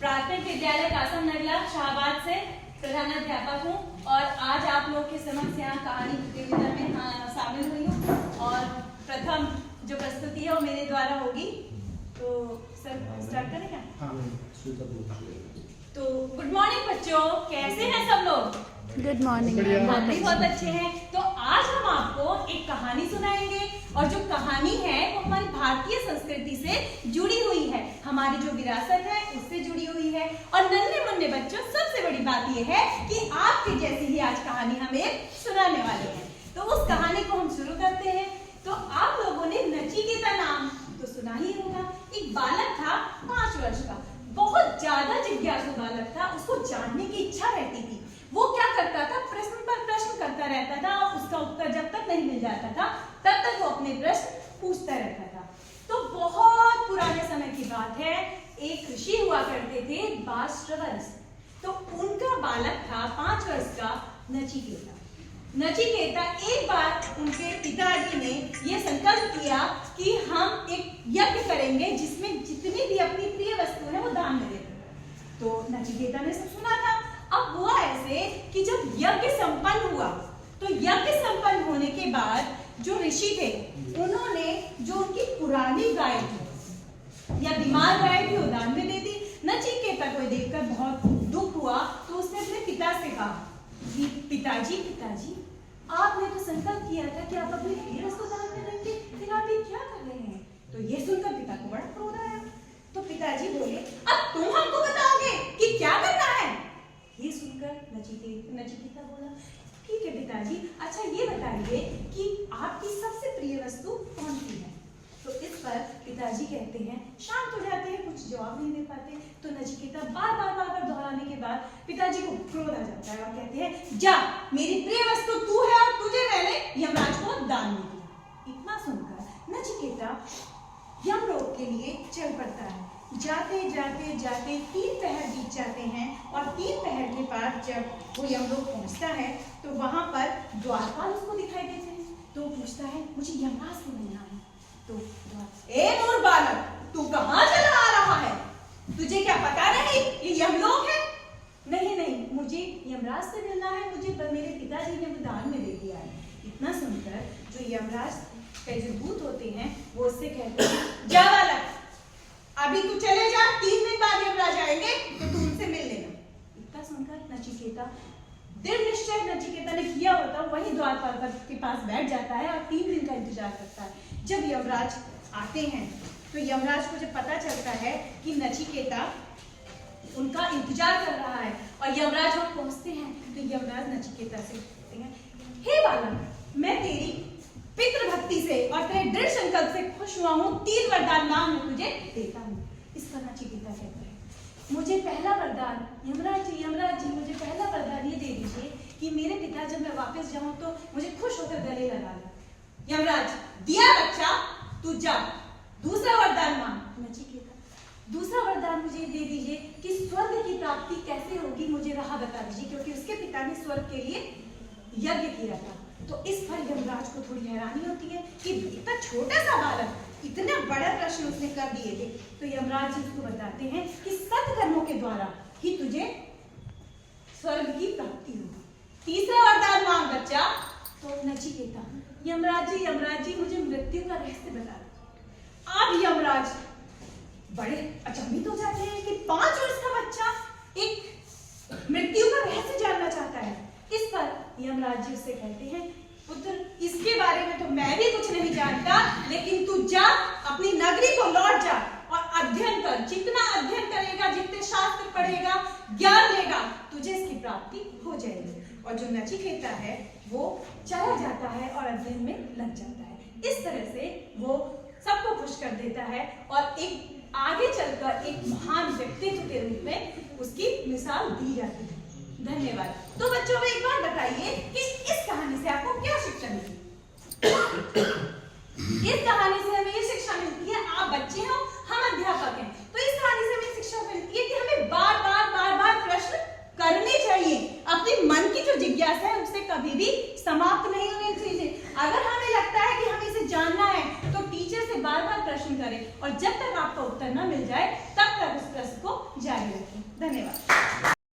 प्राथमिक विद्यालय कासम नगला शाहबाद से प्रधानाध्यापक हूँ और आज आप लोग के समक्ष यहाँ कहानी प्रतियोगिता में शामिल हुई हूँ और प्रथम जो प्रस्तुति है वो मेरे द्वारा होगी। तो सर स्टार्ट करें क्या? तो गुड मॉर्निंग बच्चों, कैसे हैं सब लोग? Good morning. हम भी बहुत अच्छे हैं। तो आज हम आपको एक कहानी सुनाएंगे और जो कहानी है वो हमारी भारतीय संस्कृति से जुड़ी हुई है, हमारी जो विरासत है उससे जुड़ी हुई है। और नन्हे मुन्ने बच्चों, सबसे बड़ी बात ये है कि आपके जैसी ही आज कहानी हमें सुनाने वाले हैं। तो उस कहानी को हम शुरू करते हैं। तो आप लोगों ने नचिकेता नाम तो सुना ही होगा। एक बालक था 5 वर्ष का, बहुत ज्यादा जिज्ञासु बालक था, उसको जानने की इच्छा रहती थी। वो क्या करता था, प्रश्न पर प्रश्न करता रहता था और उसका उत्तर जब तक नहीं मिल जाता था तब तक वो अपने प्रश्न पूछता रहता था। तो बहुत पुराने समय की बात है, एक ऋषि हुआ करते थे बाष्रवस। तो उनका बालक था 5 वर्ष का नचिकेता। नचिकेता एक बार उनके पिताजी ने यह संकल्प किया कि हम एक यज्ञ करेंगे जिसमें जितनी भी अपनी प्रिय वस्तु है वो दान में देंगे। तो नचिकेता ने सब सुना था। अब हुआ ऐसे कि जब यज्ञ संपन्न हुआ तो यज्ञ संपन्न होने के बाद जो ऋषि थे उन्होंने जो उनकी पुरानी गाय थी या बीमार गाय थी वो दान में दे दी। नचिकेता को देखकर बहुत दुख हुआ तो उसने अपने पिता से कहा कि पिताजी आपने तो संकल्प किया था कि आप अपनी प्रिय वस्तु दान में देंगे, फिर आप ये क्या कर रहे हैं? तो ये सुनकर पिता को बड़ा क्रोध आया। तो पिताजी बोले, अब तुम हमको बताओगे कि क्या करना है? ये सुनकर नचिकेता बोला, ठीक है पिताजी, अच्छा ये बताइए कि आपकी सबसे प्रिय वस्तु कौन सी है? तो इस पर पिताजी कहते हैं, शांत हो जाते हैं, कुछ जवाब नहीं दे पाते। तो नचिकेता बार-बार दोहराने के बाद पिताजी को क्रोध आ जाता है और कहते हैं, जा, मेरी प्रिय वस्तु तू है और तुझे मैंने यमराज को दान में दिया। इतना सुनकर नचिकेता यमलोक के लिए चल पड़ता है। जाते जाते 3 पहर बीत जाते हैं और 3 पहर के बाद जब वो यमलोक पहुंचता है तो वहां पर द्वारपाल उसको दिखाई देते हैं। तो वो पूछता है, मुझे यमराज से मिलना है। तो ए मूर्ख बालक, तू कहाँ चला आ रहा है? तुझे क्या पता नहीं ये यमलोक है? नहीं, मुझे यमराज से मिलना है, मुझे मेरे पिताजी ने दान में दे दिया है। इतना सुनकर जो यमराज के जो दूत होते हैं वो उससे कहते हैं, जा बालक, अभी तू चले जा, 3 दिन बाद यमराज आएंगे तो तू उनसे मिल लेना। इतना सुनकर नचिकेता दृढ़ निश्चय नचिकेता ने किया होता वही द्वारपाल के पास बैठ जाता है और 3 दिन का इंतजार करता है। जब यमराज आते हैं तो यमराज को जब पता चलता है कि नचिकेता उनका इंतजार कर रहा है और यमराज वहां पहुंचते हैं तो यमराज नचिकेता से कहते हैं, हे बालक, मैं तेरी पितृभक्ति से और तेरे दृढ़ संकल्प से खुश हुआ हूँ, 3 वरदान मांग मैं तुझे देता हूँ। इस पर नचिकेता कहता है, मुझे पहला वरदान, यमराज जी मुझे पहला वरदान ये दे दीजिए कि मेरे पिता जब मैं वापस जाऊं तो मुझे खुश होकर गले लगा ले। यमराज, दिया बच्चा, तू जा। दूसरा वरदान मांग। नचिकेता, दूसरा वरदान मुझे दे दीजिए कि स्वर्ग की प्राप्ति कैसे होगी, मुझे राह बता दीजिए, क्योंकि उसके पिता ने स्वर्ग के लिए यज्ञ किया था। तो इस पर यमराज को थोड़ी हैरानी होती है कि इतना छोटा सा बालक इतना बड़ा प्रश्न उसने कर दिए थे। तो यमराज जी उसको बताते हैं कि सत्कर्मों के द्वारा ही तुझे स्वर्ग की प्राप्ति होगी। तीसरा वरदान मांग बच्चा। तो नचिकेता, यमराज जी मुझे मृत्यु का रहस्य बता दो। अब यमराज बड़े अचंभित हो जाते हैं कि 5 वर्ष का बच्चा एक मृत्यु का रहस्य जानना चाहता है। इस पर यमराज जी उससे कहते हैं, पुत्र, इसके बारे में तो मैं भी कुछ नहीं जानता, लेकिन तू जा, अपनी नगरी को लौट जा और अध्ययन कर। जितना अध्ययन करेगा, जितने शास्त्र पढ़ेगा, ज्ञान लेगा, तुझे इसकी प्राप्ति हो जाएगी। और जो नचिकेता है वो चला जाता है और अध्ययन में लग जाता है। इस तरह से वो सबको खुश कर देता है और एक आगे चलकर एक महान व्यक्तित्व के रूप में उसकी मिसाल दी जाती है। धन्यवाद। तो बच्चों में एक बार बताइए कि इस कहानी से आपको क्या शिक्षा मिली? इस कहानी से हमें ये शिक्षा मिलती है, आप बच्चे हो, हम अध्यापक हैं, तो इस कहानी से हमें शिक्षा मिलती है कि हमें बार बार प्रश्न करने चाहिए। अपने मन की जो जिज्ञासा है उसे कभी भी समाप्त नहीं होनी चाहिए। अगर हमें लगता है कि हमें इसे जानना है तो टीचर से बार प्रश्न करें और जब तक आपका उत्तर न मिल जाए तब तक उस प्रश्न को जारी रखें। धन्यवाद।